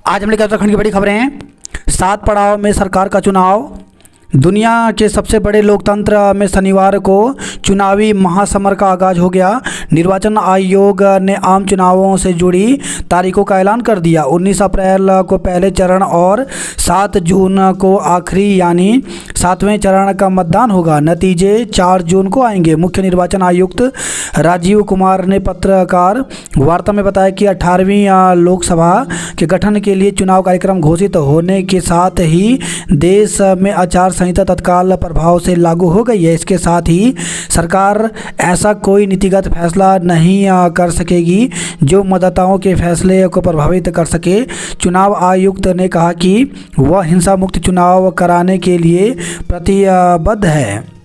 आज हम लेकर उत्तराखंड की बड़ी खबरें हैं। 7 पड़ाव में सरकार का चुनाव। दुनिया के सबसे बड़े लोकतंत्र में शनिवार को चुनावी महासमर का आगाज हो गया। निर्वाचन आयोग ने आम चुनावों से जुड़ी तारीखों का ऐलान कर दिया। 19 अप्रैल को पहले चरण और 7 जून को आखिरी यानी 7वें चरण का मतदान होगा। नतीजे 4 जून को आएंगे। मुख्य निर्वाचन आयुक्त राजीव कुमार ने पत्रकार वार्ता में बताया कि 18वीं लोकसभा के गठन के लिए चुनाव कार्यक्रम घोषित होने के साथ ही देश में आचार संहिता तत्काल प्रभाव से लागू हो गई है। इसके साथ ही सरकार ऐसा कोई नीतिगत फैसला नहीं कर सकेगी जो मतदाताओं के फैसले को प्रभावित कर सके। चुनाव आयुक्त ने कहा कि वह हिंसा मुक्त चुनाव कराने के लिए प्रतिबद्ध है।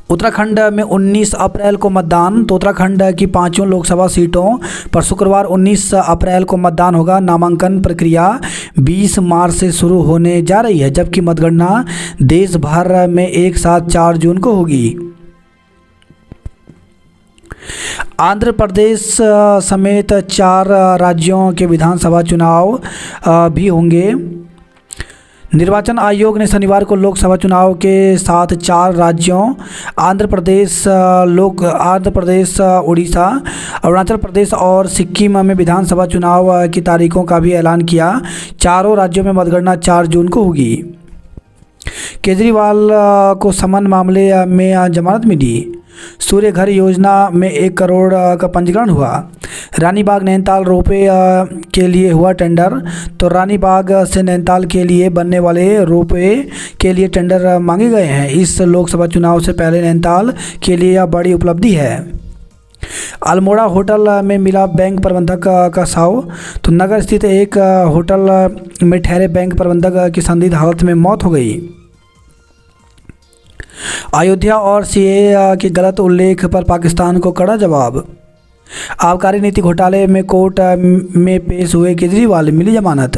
उत्तराखंड में 19 अप्रैल को मतदान। तो उत्तराखंड की 5 लोकसभा सीटों पर शुक्रवार 19 अप्रैल को मतदान होगा। नामांकन प्रक्रिया 20 मार्च से शुरू होने जा रही है, जबकि मतगणना देश भर में एक साथ 4 जून को होगी। आंध्र प्रदेश समेत 4 राज्यों के विधानसभा चुनाव भी होंगे। निर्वाचन आयोग ने शनिवार को लोकसभा चुनाव के साथ 4 राज्यों आंध्र प्रदेश, उड़ीसा, अरुणाचल प्रदेश और सिक्किम में विधानसभा चुनाव की तारीखों का भी ऐलान किया। चारों राज्यों में मतगणना 4 जून को होगी। केजरीवाल को समन मामले में जमानत मिली। सूर्य घर योजना में 1 करोड़ का पंजीकरण हुआ। रानीबाग नैनीताल रोपवे के लिए हुआ टेंडर। तो रानीबाग से नैनीताल के लिए बनने वाले रोपवे के लिए टेंडर मांगे गए हैं। इस लोकसभा चुनाव से पहले नैनीताल के लिए यह बड़ी उपलब्धि है। अल्मोड़ा होटल में मिला बैंक प्रबंधक का शव। तो नगर स्थित एक होटल में ठहरे बैंक प्रबंधक की संदिग्ध हालत में मौत हो गई। अयोध्या और सीएए के गलत उल्लेख पर पाकिस्तान को कड़ा जवाब। आबकारी नीति घोटाले में कोर्ट में पेश हुए केजरीवाल, मिली जमानत।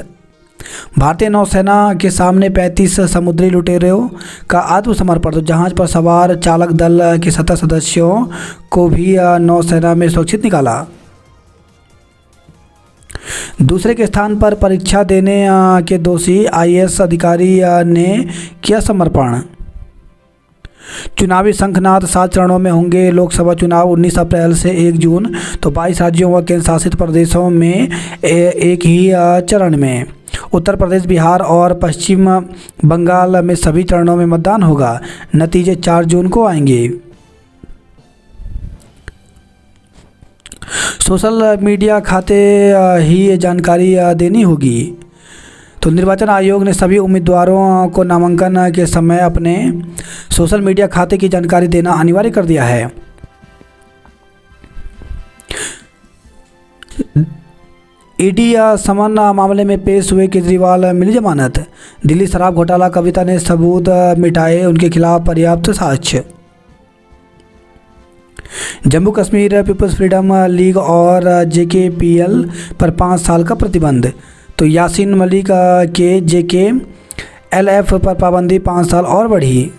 भारतीय नौसेना के सामने 35 समुद्री लुटेरों का आत्मसमर्पण। तो जहाज पर सवार चालक दल के 17 सदस्यों को भी नौसेना में सुरक्षित निकाला। दूसरे के स्थान पर परीक्षा देने के दोषी आईएएस अधिकारी ने किया समर्पण। चुनावी शंखनाद 7 चरणों में होंगे। लोकसभा चुनाव 19 अप्रैल से 1 जून। तो 22 राज्यों व केंद्र शासित प्रदेशों में एक ही चरण में। उत्तर प्रदेश, बिहार और पश्चिम बंगाल में सभी चरणों में मतदान होगा। नतीजे 4 जून को आएंगे। सोशल मीडिया खाते ही ये जानकारी देनी होगी। तो निर्वाचन आयोग ने सभी उम्मीदवारों को नामांकन के समय अपने सोशल मीडिया खाते की जानकारी देना अनिवार्य कर दिया है। ईडी समन मामले में पेश हुए केजरीवाल, मिली जमानत। दिल्ली शराब घोटाला कविता ने सबूत मिटाए, उनके खिलाफ पर्याप्त साक्ष्य। Jammu Kashmir people's freedom league और जेकेपीएल पर 5 साल का प्रतिबंध। तो यासीन मलिक के जेकेएलएफ पर पाबंदी 5 साल और बढ़ी।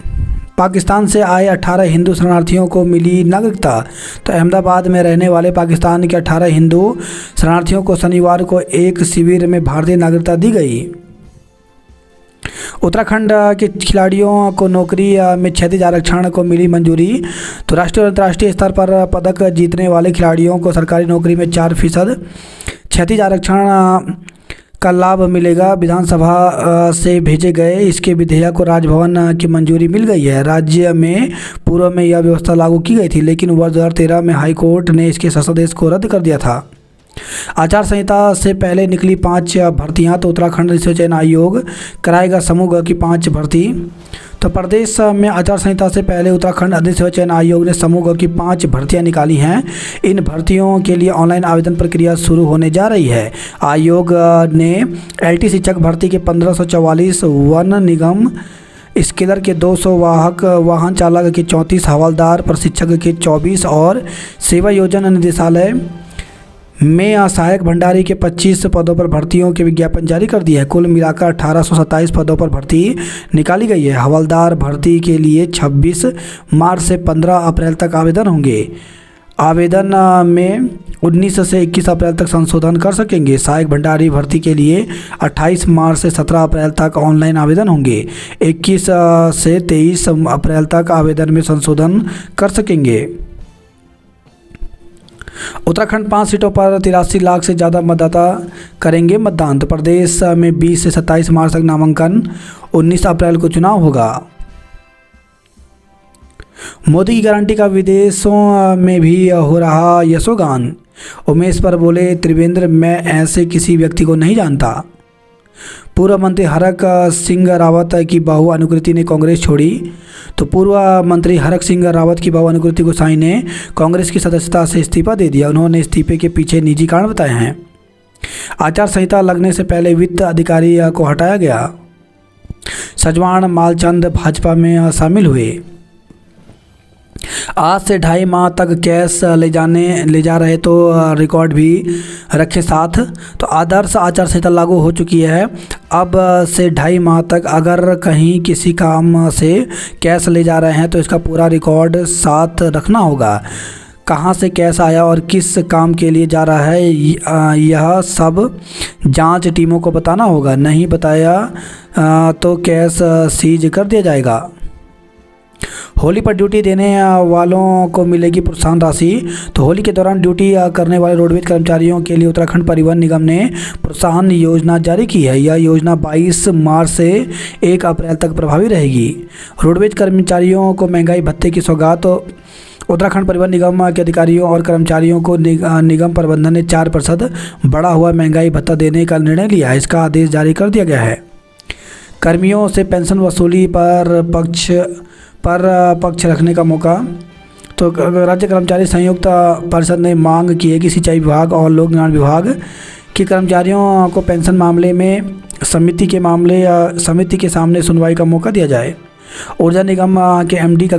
पाकिस्तान से आए 18 हिंदू शरणार्थियों को मिली नागरिकता। तो अहमदाबाद में रहने वाले पाकिस्तान के 18 हिंदू शरणार्थियों को शनिवार को एक शिविर में भारतीय नागरिकता दी गई। उत्तराखंड के खिलाड़ियों को नौकरी में क्षैतिज आरक्षण को मिली मंजूरी। तो राष्ट्रीय और अंतर्राष्ट्रीय स्तर पर पदक जीतने वाले खिलाड़ियों को सरकारी नौकरी में 4% क्षैतिज आरक्षण का लाभ मिलेगा। विधानसभा से भेजे गए इसके विधेयक को राजभवन की मंजूरी मिल गई है। राज्य में पूर्व में यह व्यवस्था लागू की गई थी, लेकिन वर्ष 2013 में हाई कोर्ट ने इसके संशोधन को रद्द कर दिया था। आचार संहिता से पहले निकली 5 भर्तियां। तो उत्तराखंड निर्वाचन आयोग कराएगा समूह की 5 भर्ती। तो प्रदेश में आचार संहिता से पहले उत्तराखंड निर्वाचन आयोग ने समूह की 5 भर्तियां निकाली हैं। इन भर्तियों के लिए ऑनलाइन आवेदन प्रक्रिया शुरू होने जा रही है। आयोग ने एलटी शिक्षक भर्ती के 1544, वन निगम स्केलर के 200, वाहन चालक के 34, हवलदार प्रशिक्षक के 24 और सेवा योजना निदेशालय में सहायक भंडारी के 25 पदों पर भर्तियों के विज्ञापन जारी कर दिया है। कुल मिलाकर 1827 पदों पर भर्ती निकाली गई है। हवलदार भर्ती के लिए 26 मार्च से 15 अप्रैल तक आवेदन होंगे। आवेदन में 19 से 21 अप्रैल तक संशोधन कर सकेंगे। सहायक भंडारी भर्ती के लिए 28 मार्च से 17 अप्रैल तक ऑनलाइन आवेदन होंगे। 21 से 23 अप्रैल तक आवेदन में संशोधन कर सकेंगे। उत्तराखंड 5 सीटों पर 83 लाख से ज़्यादा मतदाता करेंगे मतदान। तो प्रदेश में 20 से 27 मार्च तक नामांकन, 19 अप्रैल को चुनाव होगा। मोदी की गारंटी का विदेशों में भी हो रहा यशोगान। उमेश पर बोले त्रिवेंद्र, मैं ऐसे किसी व्यक्ति को नहीं जानता। पूर्व मंत्री हरक सिंह रावत की बहू अनुकृति ने कांग्रेस छोड़ी। तो पूर्व मंत्री हरक सिंह रावत की बहू अनुकृति गोसाई ने कांग्रेस की सदस्यता से इस्तीफा दे दिया। उन्होंने इस्तीफे के पीछे निजी कारण बताए हैं। आचार संहिता लगने से पहले वित्त अधिकारी को हटाया गया। सजवाण मालचंद भाजपा में शामिल हुए। आज से 2.5 माह तक कैश ले जा रहे तो रिकॉर्ड भी रखे साथ। तो आदर्श आचार संहिता लागू हो चुकी है। अब से 2.5 माह तक अगर कहीं किसी काम से कैश ले जा रहे हैं तो इसका पूरा रिकॉर्ड साथ रखना होगा। कहाँ से कैश आया और किस काम के लिए जा रहा है, यह सब जांच टीमों को बताना होगा। नहीं बताया तो कैश सीज कर दिया जाएगा। होली पर ड्यूटी देने वालों को मिलेगी प्रोत्साहन राशि। तो होली के दौरान ड्यूटी करने वाले रोडवेज कर्मचारियों के लिए उत्तराखंड परिवहन निगम ने प्रोत्साहन योजना जारी की है। यह योजना 22 मार्च से 1 अप्रैल तक प्रभावी रहेगी। रोडवेज कर्मचारियों को महंगाई भत्ते की सौगात। उत्तराखंड परिवहन निगम के अधिकारियों और कर्मचारियों को निगम प्रबंधन ने 4% बढ़ा हुआ महंगाई भत्ता देने का निर्णय लिया। इसका आदेश जारी कर दिया गया है। कर्मियों से पेंशन वसूली पर पक्ष रखने का मौका। तो राज्य कर्मचारी संयुक्त परिषद ने मांग की है कि सिंचाई विभाग और लोक निर्माण विभाग के कर्मचारियों को पेंशन मामले में समिति के सामने सुनवाई का मौका दिया जाए। ऊर्जा निगम के एमडी का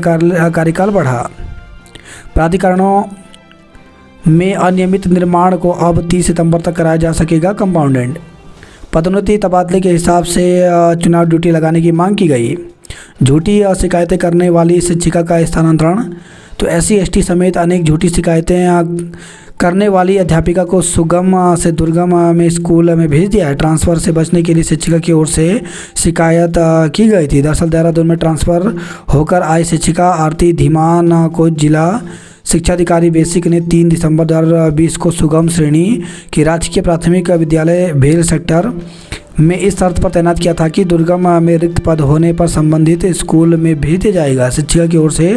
कार्यकाल बढ़ा। प्राधिकरणों में अनियमित निर्माण को अब 30 सितंबर तक कराया जा सकेगा कंपाउंडेंट। पदोन्नति तबादले के हिसाब से चुनाव ड्यूटी लगाने की मांग की गई। झूठी शिकायतें करने वाली शिक्षिका का स्थानांतरण। तो SC/ST समेत अनेक झूठी शिकायतें करने वाली अध्यापिका को सुगम से दुर्गम में स्कूल में भेज दिया है। ट्रांसफ़र से बचने के लिए शिक्षिका की ओर से शिकायत की गई थी। दरअसल देहरादून में ट्रांसफ़र होकर आई शिक्षिका आरती धीमान को जिला शिक्षाधिकारी बेसिक ने 3 दिसंबर 2020 को सुगम श्रेणी की राजकीय प्राथमिक विद्यालय भेल सेक्टर में इस शर्त पर तैनात किया था कि दुर्गम में रिक्त पद होने पर संबंधित स्कूल में भेज दिया जाएगा। शिक्षिका की ओर से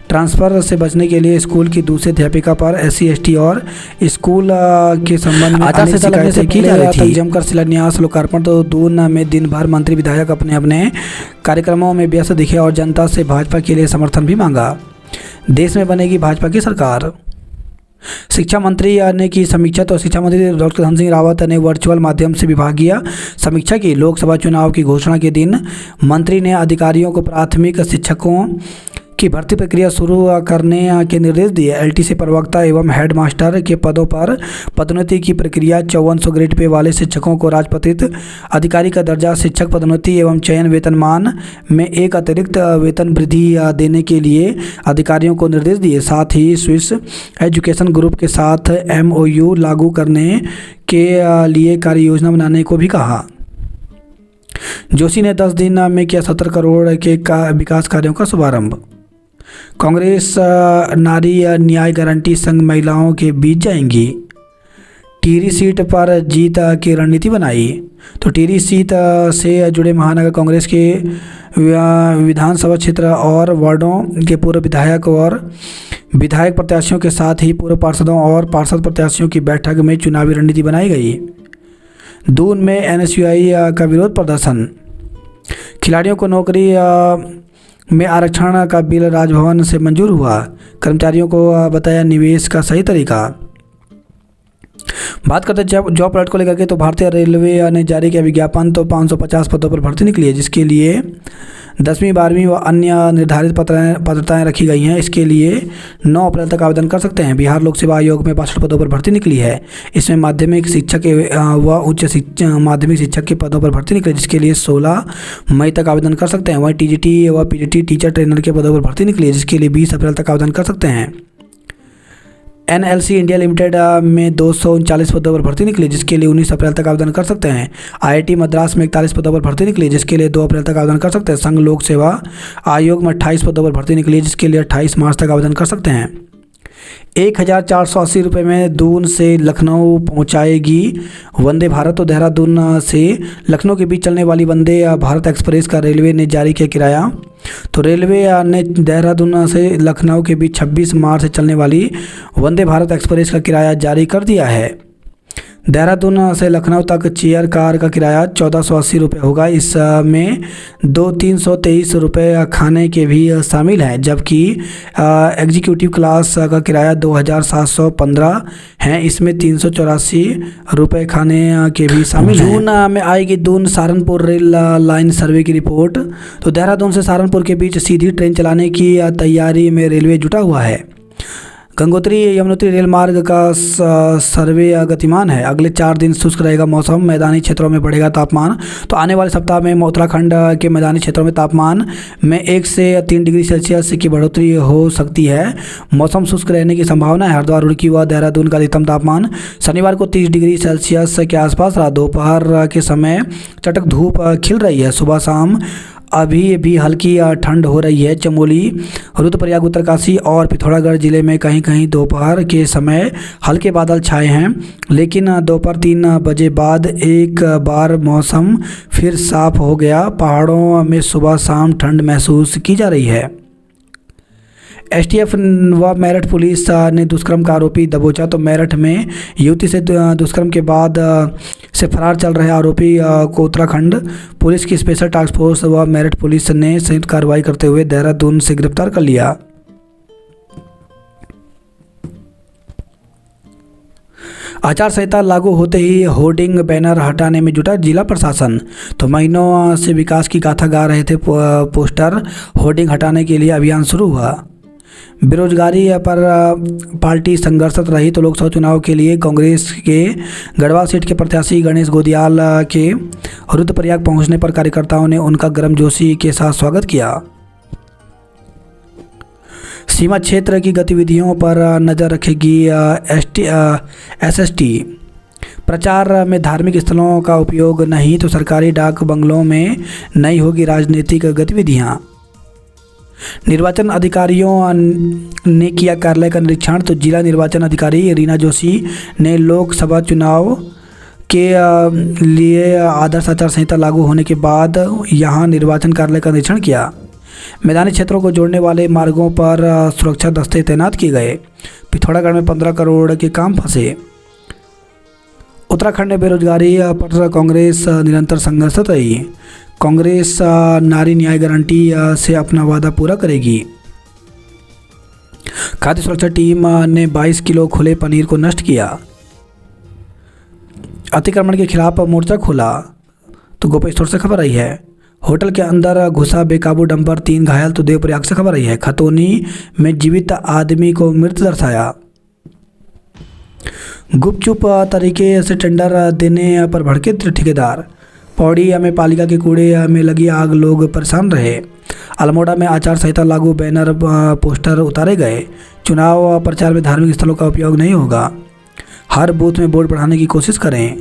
ट्रांसफ़र से बचने के लिए स्कूल की दूसरी अध्यापिका पर SC/ST और स्कूल के संबंध में अनेक शिकायतें की जा रही थी। जमकर शिलान्यास लोकार्पण। तो दून में दिन भर मंत्री विधायक अपने अपने कार्यक्रमों में व्यस्त दिखे और जनता से भाजपा के लिए समर्थन भी मांगा। देश में बनेगी भाजपा की सरकार। शिक्षा मंत्री ने की समीक्षा। तो शिक्षा मंत्री डॉक्टर धन सिंह रावत ने वर्चुअल माध्यम से विभागीय समीक्षा की। लोकसभा चुनाव की घोषणा के दिन मंत्री ने अधिकारियों को प्राथमिक शिक्षकों की भर्ती प्रक्रिया शुरू करने के निर्देश दिए। LTC प्रवक्ता एवं हेडमास्टर के पदों पर पदोन्नति की प्रक्रिया। 5400 ग्रेड पे वाले शिक्षकों को राजपत्रित अधिकारी का दर्जा। शिक्षक पदोन्नति एवं चयन वेतनमान में एक अतिरिक्त वेतन वृद्धि देने के लिए अधिकारियों को निर्देश दिए। साथ ही स्विस एजुकेशन ग्रुप के साथ MOU लागू करने के लिए कार्य योजना बनाने को भी कहा। जोशी ने 10 दिन में किया 70 करोड़ के विकास कार्यों का शुभारंभ। कांग्रेस नारी न्याय गारंटी संघ महिलाओं के बीच जाएंगी। टिहरी सीट पर जीत की रणनीति बनाई। तो टिहरी सीट से जुड़े महानगर कांग्रेस के विधानसभा क्षेत्र और वार्डों के पूर्व विधायक और विधायक प्रत्याशियों के साथ ही पूर्व पार्षदों और पार्षद प्रत्याशियों की बैठक में चुनावी रणनीति बनाई गई। दून में NSUI का विरोध प्रदर्शन। खिलाड़ियों को नौकरी में आरक्षण का बिल राजभवन से मंजूर हुआ। कर्मचारियों को बताया निवेश का सही तरीका। बात करते हैं जॉब अलर्ट को लेकर के। तो भारतीय रेलवे ने जारी किया विज्ञापन। तो 550 पदों पर भर्ती निकली है, जिसके लिए 10वीं 12वीं व अन्य निर्धारित पात्रताएं रखी गई हैं। इसके लिए 9 अप्रैल तक आवेदन कर सकते हैं। बिहार लोक सेवा आयोग में 62 पदों पर भर्ती निकली है। इसमें माध्यमिक शिक्षक व उच्च माध्यमिक शिक्षक के पदों पर भर्ती निकली, जिसके लिए 16 मई तक आवेदन कर सकते हैं। वहीं TGT व PGT टीचर ट्रेनर के पदों पर भर्ती निकली है, जिसके लिए 20 अप्रैल तक आवेदन कर सकते हैं। NLC इंडिया लिमिटेड में 239 पदों पर भर्ती निकली, जिसके लिए 19 अप्रैल तक आवेदन कर सकते हैं। IIT मद्रास में 41 पदों पर भर्ती निकली, जिसके लिए 2 अप्रैल तक आवेदन कर सकते हैं। संघ लोक सेवा आयोग में 28 पदों पर भर्ती निकली, जिसके लिए 28 मार्च तक आवेदन कर सकते हैं। 1,480 रुपये में दून से लखनऊ पहुंचाएगी वंदे भारत। तो देहरादून से लखनऊ के बीच चलने वाली वंदे भारत एक्सप्रेस का रेलवे ने जारी किया किराया। तो रेलवे ने देहरादून से लखनऊ के बीच 26 मार्च से चलने वाली वंदे भारत एक्सप्रेस का किराया जारी कर दिया है। देहरादून से लखनऊ तक चेयर कार का किराया 1,480 रुपये होगा। इसमें 323 रुपये खाने के भी शामिल हैं, जबकि एग्जीक्यूटिव क्लास का किराया 2,715 है। इसमें 384 रुपये खाने के भी शामिल हैं। जून में आएगी दून सहारनपुर रेल लाइन सर्वे की रिपोर्ट। तो देहरादून से सहारनपुर के बीच सीधी ट्रेन चलाने की तैयारी में रेलवे जुटा हुआ है। गंगोत्री यमुनोत्री रेल मार्ग का सर्वे गतिमान है। अगले 4 दिन शुष्क रहेगा मौसम, मैदानी क्षेत्रों में बढ़ेगा तापमान। तो आने वाले सप्ताह में उत्तराखंड के मैदानी क्षेत्रों में तापमान में 1 से 3 डिग्री सेल्सियस की बढ़ोतरी हो सकती है। मौसम शुष्क रहने की संभावना है। हरिद्वार, रुड़की व देहरादून का अधिकतम तापमान शनिवार को 30 डिग्री सेल्सियस के आसपास रहा। दोपहर के समय चटक धूप खिल रही है। सुबह शाम अभी भी हल्की ठंड हो रही है। चमोली, रुद्रप्रयाग, उत्तरकाशी और पिथौरागढ़ जिले में कहीं कहीं दोपहर के समय हल्के बादल छाए हैं, लेकिन दोपहर 3 बजे बाद एक बार मौसम फिर साफ हो गया। पहाड़ों में सुबह शाम ठंड महसूस की जा रही है। STF व मेरठ पुलिस ने दुष्कर्म का आरोपी दबोचा। तो मेरठ में युवती से दुष्कर्म के बाद से फरार चल रहे आरोपी को उत्तराखंड पुलिस की स्पेशल टास्क फोर्स व मेरठ पुलिस ने संयुक्त कार्रवाई करते हुए देहरादून से गिरफ्तार कर लिया। आचार संहिता लागू होते ही होर्डिंग बैनर हटाने में जुटा जिला प्रशासन। तो महीनों से विकास की गाथा गा रहे थे पोस्टर, होर्डिंग हटाने के लिए अभियान शुरू हुआ। बेरोजगारी पर पार्टी संघर्षरत रही। तो लोकसभा चुनाव के लिए कांग्रेस के गढ़वाल सीट के प्रत्याशी गणेश गोदियाल के रुद्रप्रयाग पहुंचने पर कार्यकर्ताओं ने उनका गर्मजोशी के साथ स्वागत किया। सीमा क्षेत्र की गतिविधियों पर नज़र रखेगी SST। प्रचार में धार्मिक स्थलों का उपयोग नहीं। तो सरकारी डाक बंगलों में नहीं होगी राजनीतिक गतिविधियां। निर्वाचन अधिकारियों ने किया कार्यालय का निरीक्षण। तो जिला निर्वाचन अधिकारी रीना जोशी ने लोकसभा चुनाव के लिए आदर्श आचार संहिता लागू होने के बाद यहां निर्वाचन कार्यालय का निरीक्षण किया। मैदानी क्षेत्रों को जोड़ने वाले मार्गों पर सुरक्षा दस्ते तैनात किए गए। पिथौरागढ़ में 15 करोड़ के काम फंसे। उत्तराखंड में बेरोजगारी पर कांग्रेस निरंतर संघर्षरत रही। कांग्रेस नारी न्याय गारंटी से अपना वादा पूरा करेगी। खाद्य सुरक्षा टीम ने 22 किलो खुले पनीर को नष्ट किया। अतिक्रमण के खिलाफ मोर्चा खोला। तो गोपा स्टोर से खबर आई है। होटल के अंदर घुसा बेकाबू डंपर, 3 घायल। तो देवप्रयाग से खबर आई है। खतौनी में जीवित आदमी को मृत दर्शाया। गुपचुप तरीके से टेंडर देने पर भड़के ठेकेदार। पौड़ी में पालिका के कूड़े में लगी आग, लोग परेशान रहे। अल्मोड़ा में आचार संहिता लागू, बैनर पोस्टर उतारे गए। चुनाव प्रचार में धार्मिक स्थलों का उपयोग नहीं होगा। हर बूथ में वोट बढ़ाने की कोशिश करें।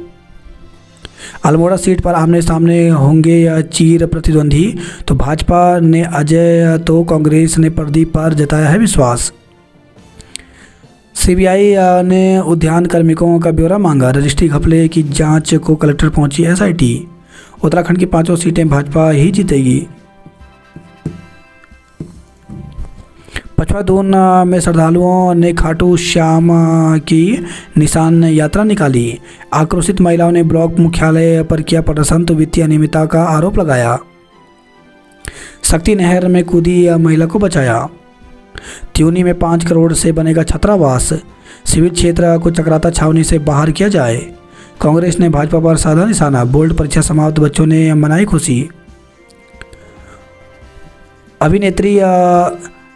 अल्मोड़ा सीट पर आमने सामने होंगे चीर प्रतिद्वंदी। तो भाजपा ने अजय तो कांग्रेस ने प्रदीप पर जताया है विश्वास। CBI ने उद्यान कार्मिकों का ब्यौरा मांगा। रजिस्ट्री घपले की जांच को कलेक्टर पहुंची SIT। उत्तराखंड की 5 सीटें भाजपा ही जीतेगी। पचवादून में श्रद्धालुओं ने खाटू श्याम की निशान यात्रा निकाली। आक्रोशित महिलाओं ने ब्लॉक मुख्यालय पर किया प्रदर्शन। तो वित्तीय अनियमितता का आरोप लगाया। शक्ति नहर में कूदी महिला को बचाया। त्यूनी में 5 करोड़ से बनेगा छात्रावास। सिविल क्षेत्र को चक्राता छावनी से बाहर किया जाए। कांग्रेस ने भाजपा पर साधा निशाना। बोर्ड परीक्षा समाप्त, बच्चों ने मनाई खुशी। अभिनेत्री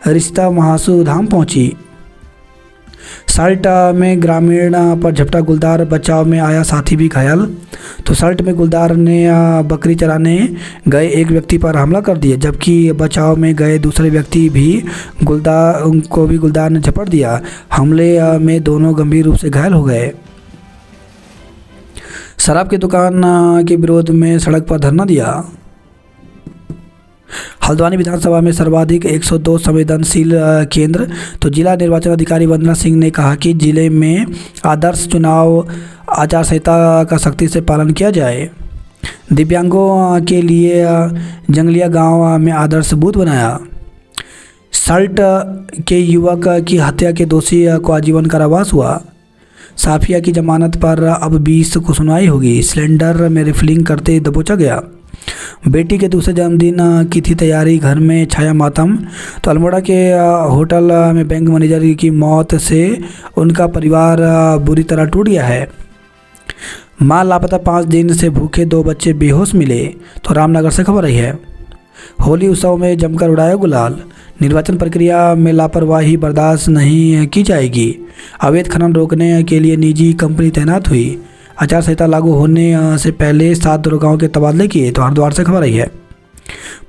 रिश्ता महासू धाम पहुंची। सल्ट में ग्रामीण पर झपटा गुलदार, बचाव में आया साथी भी घायल। तो सल्ट में गुलदार ने बकरी चराने गए एक व्यक्ति पर हमला कर दिया, जबकि बचाव में गए दूसरे व्यक्ति भी गुलदार ने झपट दिया। हमले में दोनों गंभीर रूप से घायल हो गए। शराब की दुकान के विरोध में सड़क पर धरना दिया। हल्द्वानी विधानसभा में सर्वाधिक 102 संवेदनशील केंद्र। तो जिला निर्वाचन अधिकारी वंदना सिंह ने कहा कि जिले में आदर्श चुनाव आचार संहिता का सख्ती से पालन किया जाए। दिव्यांगों के लिए जंगलिया गांव में आदर्श बूथ बनाया। सल्ट के युवक की हत्या के दोषी को आजीवन कारावास हुआ। साफिया की जमानत पर अब 20 को सुनवाई होगी। सिलेंडर में रिफिलिंग करते दबोचा गया। बेटी के दूसरे जन्मदिन की थी तैयारी, घर में छाया मातम। तो अल्मोड़ा के होटल में बैंक मैनेजर की मौत से उनका परिवार बुरी तरह टूट गया है। मां लापता, 5 दिन से भूखे 2 बच्चे बेहोश मिले। तो रामनगर से खबर आई है। होली उत्सव में जमकर उड़ाया गुलाल। निर्वाचन प्रक्रिया में लापरवाही बर्दाश्त नहीं की जाएगी। अवैध खनन रोकने के लिए निजी कंपनी तैनात हुई। आचार संहिता लागू होने से पहले 7 दुर्गाओं के तबादले किए। तो हरिद्वार से खबर आई है।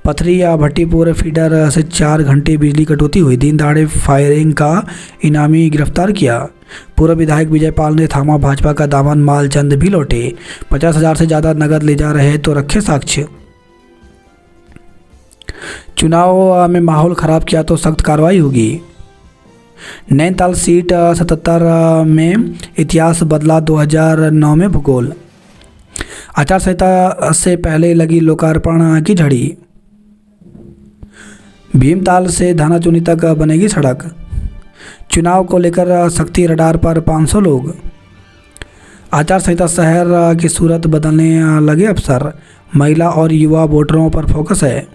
पथरी भट्टीपुर फीडर से 4 घंटे बिजली कटौती हुई। दिन दहाड़े फायरिंग का इनामी गिरफ्तार किया। पूर्व विधायक विजय पाल ने थामा भाजपा का दामन, मालचंद भी लौटे। 50,000 से ज़्यादा नगद ले जा रहे तो रखे साक्ष्य। चुनाव में माहौल खराब किया तो सख्त कार्रवाई होगी। नैनीताल सीट 77 में इतिहास बदला, 2009 में भूगोल। आचार संहिता से पहले लगी लोकार्पण की झड़ी। भीमताल से धानाचुनी तक बनेगी सड़क। चुनाव को लेकर सख्ती, रडार पर 500 लोग। आचार संहिता शहर की सूरत बदलने लगे अफसर। महिला और युवा वोटरों पर फोकस है।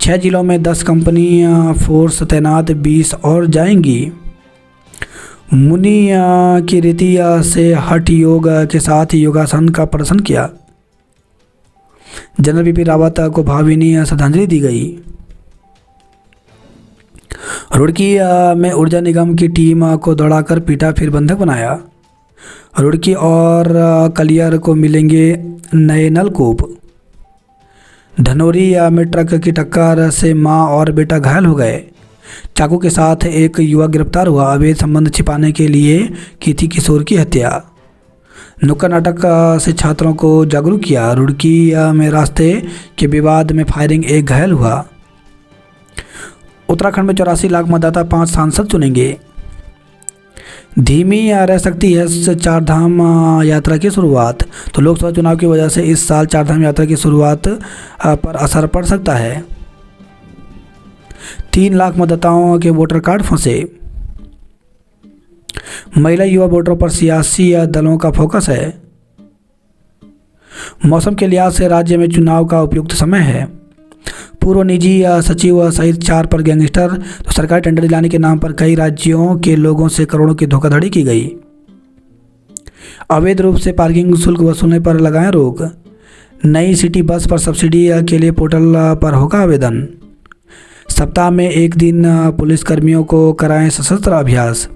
6 जिलों में 10 कंपनी फोर्स तैनात, 20 और जाएंगी। मुनि की रीति से हठ योग के साथ योगासन का प्रदर्शन किया। जनरल बिपिन रावत को भावभीनी श्रद्धांजलि दी गई। रुड़की में ऊर्जा निगम की टीम को दौड़ाकर पीटा, फिर बंधक बनाया। रुड़की और कलियर को मिलेंगे नए नलकूप। धनौरी में ट्रक की टक्कर से मां और बेटा घायल हो गए। चाकू के साथ एक युवक गिरफ्तार हुआ। अवैध संबंध छिपाने के लिए की थी किशोर की हत्या। नुक्कड़ नाटक से छात्रों को जागरूक किया। रुड़की में रास्ते के विवाद में फायरिंग, एक घायल हुआ। उत्तराखंड में 84 लाख मतदाता, 5 सांसद चुनेंगे। धीमी रह सकती है 4 धाम यात्रा की शुरुआत। तो लोकसभा चुनाव की वजह से इस साल 4 धाम यात्रा की शुरुआत पर असर पड़ सकता है। 3 लाख मतदाताओं के वोटर कार्ड फंसे। महिला युवा वोटरों पर सियासी दलों का फोकस है। मौसम के लिहाज से राज्य में चुनाव का उपयुक्त समय है। पूर्व निजी सचिव सहित 4 पर गैंगस्टर। तो सरकारी टेंडर दिलाने के नाम पर कई राज्यों के लोगों से करोड़ों की धोखाधड़ी की गई। अवैध रूप से पार्किंग शुल्क वसूलने पर लगाएं रोक। नई सिटी बस पर सब्सिडी के लिए पोर्टल पर होगा आवेदन। सप्ताह में 1 दिन पुलिसकर्मियों को कराएं सशस्त्र अभ्यास।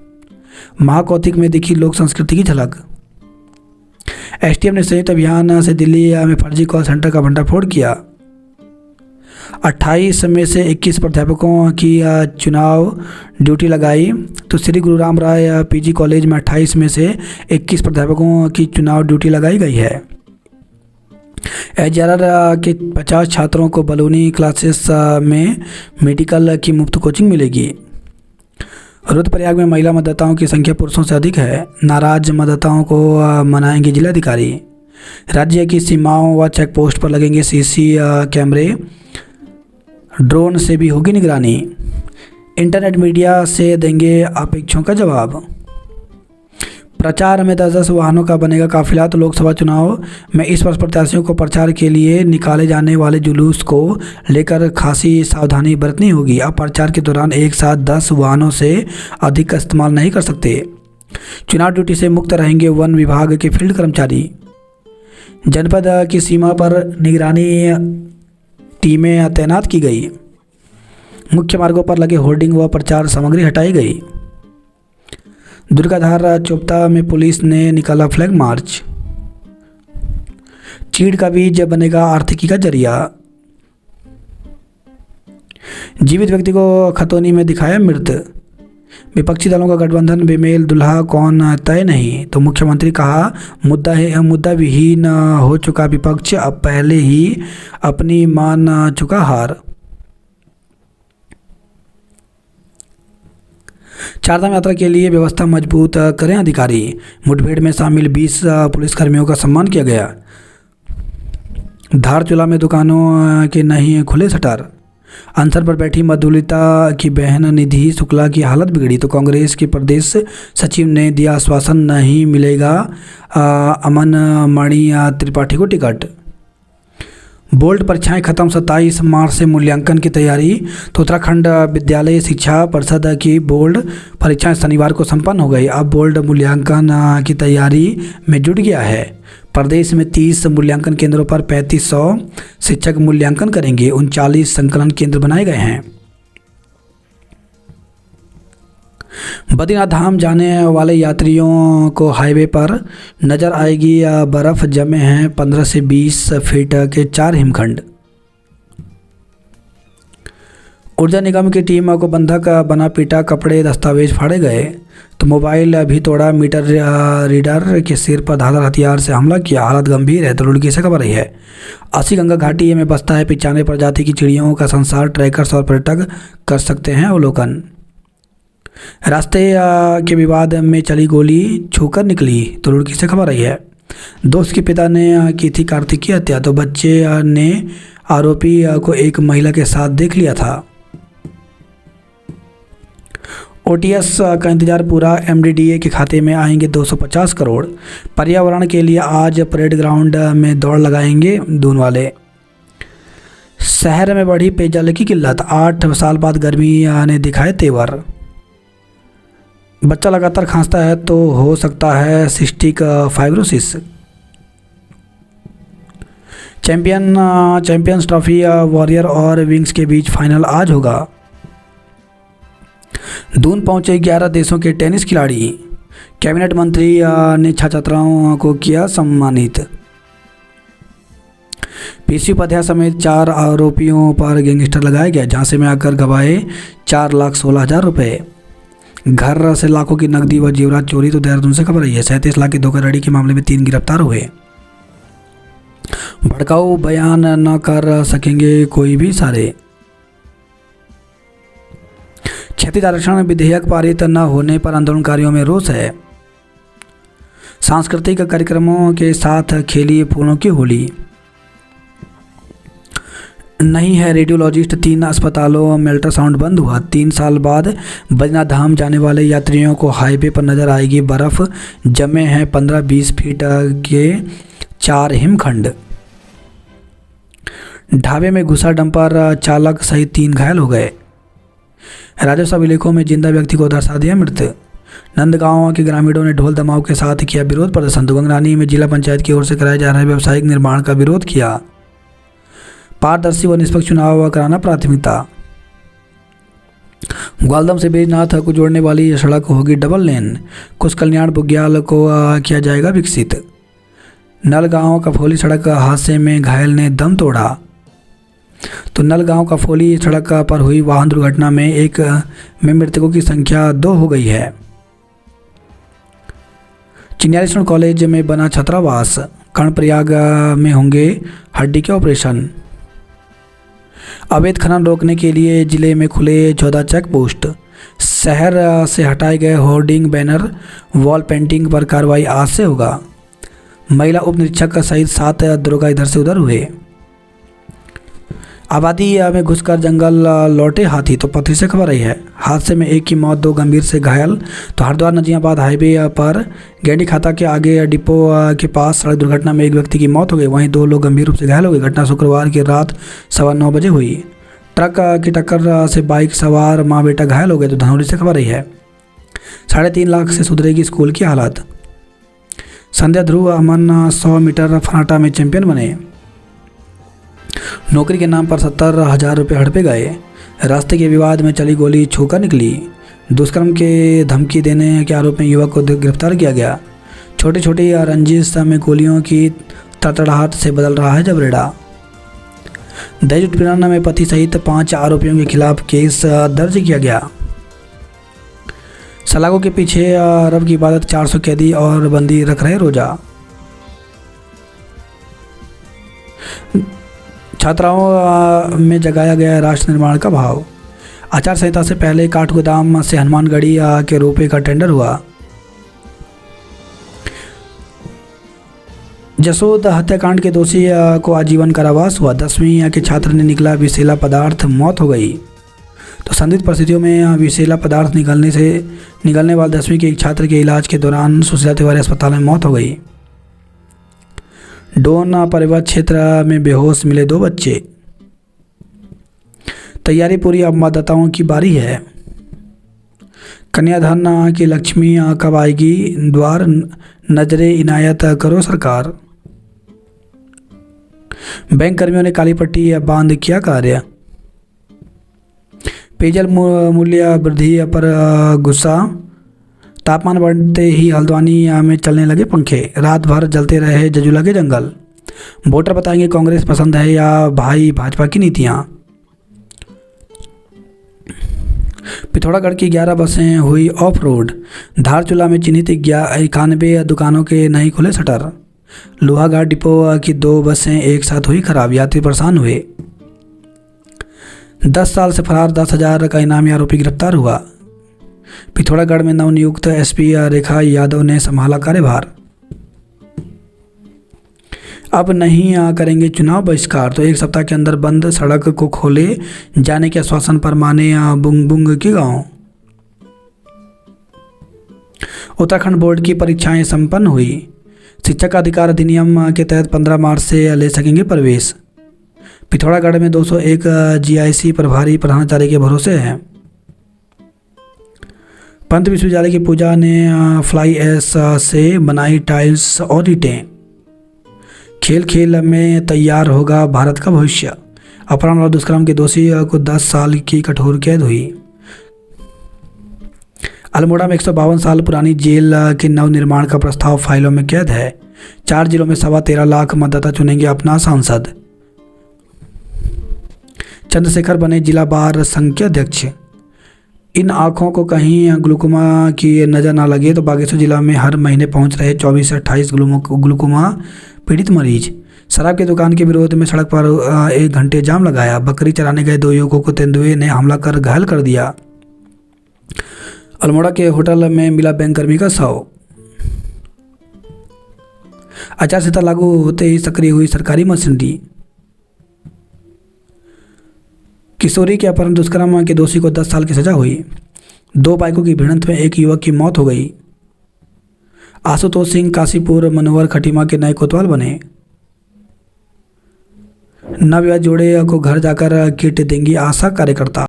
महाकौतिक में दिखी लोक संस्कृति की झलक। एसटीएफ ने संयुक्त अभियान से दिल्ली में फर्जी कॉल सेंटर का भंडाफोड़ किया। 28 में से 21 प्राध्यापकों की चुनाव ड्यूटी लगाई। तो श्री गुरु राम राय पीजी कॉलेज में 28 में से 21 प्राध्यापकों की चुनाव ड्यूटी लगाई गई है। एचआरआर के 50 छात्रों को बलूनी क्लासेस में मेडिकल की मुफ्त कोचिंग मिलेगी। रुद्रप्रयाग में महिला मतदाताओं की संख्या पुरुषों से अधिक है। नाराज मतदाताओं को मनाएंगे जिलाधिकारी। राज्य की सीमाओं व चेक पोस्ट पर लगेंगे सीसी कैमरे। ड्रोन से भी होगी निगरानी। इंटरनेट मीडिया से देंगे अपेक्षों का जवाब। प्रचार में 10-10 वाहनों का बनेगा काफिला। तो लोकसभा चुनाव में इस वर्ष प्रत्याशियों को प्रचार के लिए निकाले जाने वाले जुलूस को लेकर खासी सावधानी बरतनी होगी। अब प्रचार के दौरान एक साथ 10 वाहनों से अधिक का इस्तेमाल नहीं कर सकते। चुनाव ड्यूटी से मुक्त रहेंगे वन विभाग के फील्ड कर्मचारी। जनपद की सीमा पर निगरानी टीमें तैनात की गई। मुख्य मार्गों पर लगे होर्डिंग व प्रचार सामग्री हटाई गई। दुर्गाधार चोपता में पुलिस ने निकाला फ्लैग मार्च। चीड़ का बीज बनेगा आर्थिकी का जरिया। जीवित व्यक्ति को खतौनी में दिखाया मृत। विपक्षी दलों का गठबंधन बेमेल, दुल्हा कौन तय नहीं। तो मुख्यमंत्री कहा मुद्दा विहीन हो चुका विपक्ष, अब पहले ही अपनी मान चुका हार। चारधाम यात्रा के लिए व्यवस्था मजबूत करें अधिकारी। मुठभेड़ में शामिल 20 पुलिसकर्मियों का सम्मान किया गया। धारचूला में दुकानों के नहीं खुले शटर। अनशन पर बैठी मधुलिता की बहन निधि शुक्ला की हालत बिगड़ी। तो कांग्रेस के प्रदेश सचिव ने दिया आश्वासन, नहीं मिलेगा अमन मणि त्रिपाठी को टिकट। बोर्ड परीक्षाएं खत्म, 27 मार्च से मूल्यांकन की तैयारी। तो उत्तराखंड विद्यालय शिक्षा परिषद की बोर्ड परीक्षाएं शनिवार को संपन्न हो गई। अब बोर्ड मूल्यांकन की तैयारी में जुट गया है। प्रदेश में 30 मूल्यांकन केंद्रों पर 3500 शिक्षक मूल्यांकन करेंगे। 39 संकलन केंद्र बनाए गए हैं। बद्रीनाथ धाम जाने वाले यात्रियों को हाईवे पर नजर आएगी बर्फ, जमे हैं 15 से 20 फीट के 4 हिमखंड। ऊर्जा निगम की टीम को बंधक बना पीटा, कपड़े दस्तावेज फाड़े गए। तो मोबाइल भी तोड़ा, मीटर रीडर के सिर पर धारदार हथियार से हमला किया, हालत गंभीर है। तो रुड़की से खबर रही है। अस्सी गंगा घाटी में बसता है 95 प्रजाति की चिड़ियों का संसार, ट्रैकर्स और पर्यटक कर सकते हैं अवलोकन। रास्ते के विवाद में चली गोली छूकर निकली। तो रुड़की से खबर आई है। दोस्त के पिता ने की थी कार्तिक की हत्या। तो बच्चे ने आरोपी को एक महिला के साथ देख लिया था। ओटीएस का इंतजार पूरा, एमडीडीए के खाते में आएंगे 250 करोड़। पर्यावरण के लिए आज परेड ग्राउंड में दौड़ लगाएंगे दून वाले। शहर में बढ़ी पेयजल की किल्लत, 8 साल बाद गर्मी ने दिखाए तेवर। बच्चा लगातार खांसता है तो हो सकता है cystic fibrosis. Champions trophy warrior और विंग्स के बीच फाइनल आज होगा। दून पहुंचे 11 देशों के टेनिस खिलाड़ी। कैबिनेट मंत्री ने छात्राओं को किया सम्मानित। पीसी उपाध्याय समेत 4 आरोपियों पर गैंगस्टर लगाया गया, झांसे में आकर गवाए 4,16,000 रुपये। घर से लाखों की नकदी व जेवरात चोरी। तो देहरादून से खबर आई है। 37 लाख की धोखाधड़ी के मामले में 3 गिरफ्तार हुए। भड़काऊ बयान न कर सकेंगे कोई भी सारे। क्षतिपूर्ति आरक्षण विधेयक पारित न होने पर आंदोलनकारियों में रोष है। सांस्कृतिक कार्यक्रमों के साथ खेली फूलों की होली। नहीं है रेडियोलॉजिस्ट, 3 अस्पतालों में अल्ट्रासाउंड बंद हुआ। 3 साल बाद बद्रीनाथ धाम जाने वाले यात्रियों को हाईवे पर नजर आएगी बर्फ, जमे हैं 15-20 फीट के 4 हिमखंड। ढाबे में घुसा डंपर, चालक सहित 3 घायल हो गए। राजस्व अभिलेखों में जिंदा व्यक्ति को दर्शा दिया मृत। नंदगांव के ग्रामीणों ने ढोल दमाव के साथ किया विरोध प्रदर्शन। तो गंगरानी में जिला पंचायत की ओर से कराए जा रहे व्यावसायिक निर्माण का विरोध किया। पारदर्शी व निष्पक्ष चुनाव कराना प्राथमिकता। ग्वालदम से बैजनाथ को जोड़ने वाली यह सड़क होगी डबल लेन। कुछ कल्याण बुग्याल को किया जाएगा विकसित। नलगांव कफोली सड़क हादसे में घायल ने दम तोड़ा। तो नलगांव कफोली सड़क पर हुई वाहन दुर्घटना में मृतकों की संख्या 2 हो गई है। चिन्यालीसवां कॉलेज में बना छात्रावास। कर्णप्रयाग में होंगे हड्डी के ऑपरेशन। अवैध खनन रोकने के लिए जिले में खुले 14 चेक पोस्ट। शहर से हटाए गए होर्डिंग, बैनर, वॉल पेंटिंग पर कार्रवाई आज से होगा। महिला उप निरीक्षक सहित 7 दरोगा इधर से उधर हुए। आबादी में घुसकर जंगल लौटे हाथी। तो पथरी से खबर आई है। हादसे में 1 की मौत, 2 गंभीर से घायल। तो हरिद्वार नजियाबाद हाईवे पर गेंडी खाता के आगे डिपो के पास सड़क दुर्घटना में 1 व्यक्ति की मौत हो गई, वहीं 2 लोग गंभीर रूप से घायल हो गए। घटना शुक्रवार की रात 9:15 बजे हुई। ट्रक की टक्कर से बाइक सवार माँ बेटा घायल हो गए। तो धनौली से खबर आई है। 3.5 लाख से सुधरेगी स्कूल की हालत। संध्या ध्रुव अमन 100 मीटर फनाटा में चैंपियन बने। नौकरी के नाम पर 70,000 रुपये हड़पे गए। रास्ते के विवाद में चली गोली छूकर निकली। दुष्कर्म के धमकी देने के आरोप में युवक को गिरफ्तार किया गया। छोटी छोटी रंजिश में गोलियों की तड़तड़ाहट से बदल रहा है जबरेड़ा। दहेज उत्पीड़न में पति सहित 5 आरोपियों के खिलाफ केस दर्ज किया गया। सलाखों के पीछे रब की इबादत, 400 कैदी और बंदी रख रहे रोजा। छात्राओं में जगाया गया राष्ट्र निर्माण का भाव। आचार संहिता से पहले काठगोदाम से हनुमानगढ़ी के रोपवे का टेंडर हुआ। जसोद हत्याकांड के दोषी को आजीवन कारावास हुआ। 10वीं के छात्र ने निकला विषैला पदार्थ, मौत हो गई। तो संदिग्ध परिस्थितियों में विषैला पदार्थ निकलने वाले 10वीं के एक छात्र के इलाज के दौरान सुशीला तिवारी अस्पताल में मौत हो गई। डोन परिवहन क्षेत्र में बेहोश मिले 2 बच्चे। तैयारी पूरी, अब मतदाताओं की बारी है। कन्याधन की लक्ष्मी कब आएगी द्वार, नजरे इनायत करो सरकार। बैंक कर्मियों ने काली पट्टी बांध किया कार्य। पेयजल मूल्य वृद्धि पर गुस्सा। तापमान बढ़ते ही हल्द्वानी में चलने लगे पंखे। रात भर जलते रहे जजुला के जंगल। वोटर बताएंगे कांग्रेस पसंद है या भाई भाजपा की नीतियां। पिथौरागढ़ की 11 बसें हुई ऑफ रोड। धारचूला में चिन्हित 91 दुकानों के नहीं खुले शटर। लोहाघाट डिपो की 2 बसें एक साथ हुई खराब, यात्री परेशान हुए। 10 साल से फरार 10,000 का इनामी आरोपी गिरफ्तार हुआ। पिथौरागढ़ में नवनियुक्त एसपी रेखा यादव ने संभाला कार्यभार। अब नहीं करेंगे चुनाव बहिष्कार, तो 1 सप्ताह के अंदर बंद सड़क को खोले जाने के आश्वासन पर माने बुंग बुंग के गांव। उत्तराखंड बोर्ड की परीक्षाएं संपन्न हुई। शिक्षक अधिकार अधिनियम के तहत 15 मार्च से ले सकेंगे प्रवेश। पिथौरागढ़ में 201 जीआईसी प्रभारी प्रधानाचार्य के भरोसे हैं। पंत विश्वविद्यालय की पूजा ने फ्लाई ऐश से बनाई टाइल्स और ईंटें। खेल खेल में तैयार होगा भारत का भविष्य। अपहरण और दुष्कर्म के दोषी को 10 साल की कठोर कैद हुई। अल्मोड़ा में 152 साल पुरानी जेल के नवनिर्माण का प्रस्ताव फाइलों में कैद है। 4 जिलों में 13.25 लाख मतदाता चुनेंगे अपना सांसद। चंद्रशेखर बने जिला बार संघ के अध्यक्ष। इन आँखों को कहीं ग्लूकोमा की नज़र ना लगे तो बागेश्वर जिला में हर महीने पहुंच रहे 24 से 28 ग्लूकोमा पीड़ित मरीज। शराब की दुकान के विरोध में सड़क पर 1 घंटे जाम लगाया। बकरी चराने गए 2 युवकों को तेंदुए ने हमला कर घायल कर दिया। अल्मोड़ा के होटल में मिला बैंक कर्मी का शव। आचार संहिता लागू होते ही सक्रिय हुई सरकारी मशीनरी। किशोरी के अपहरण दुष्कर्म के दोषी को 10 साल की सजा हुई। 2 बाइकों की भिड़ंत में एक युवक की मौत हो गई। आशुतोष सिंह काशीपुर मनोहर खटीमा के नए कोतवाल बने। नवविवाहित जोड़े को घर जाकर किट देंगी आशा कार्यकर्ता।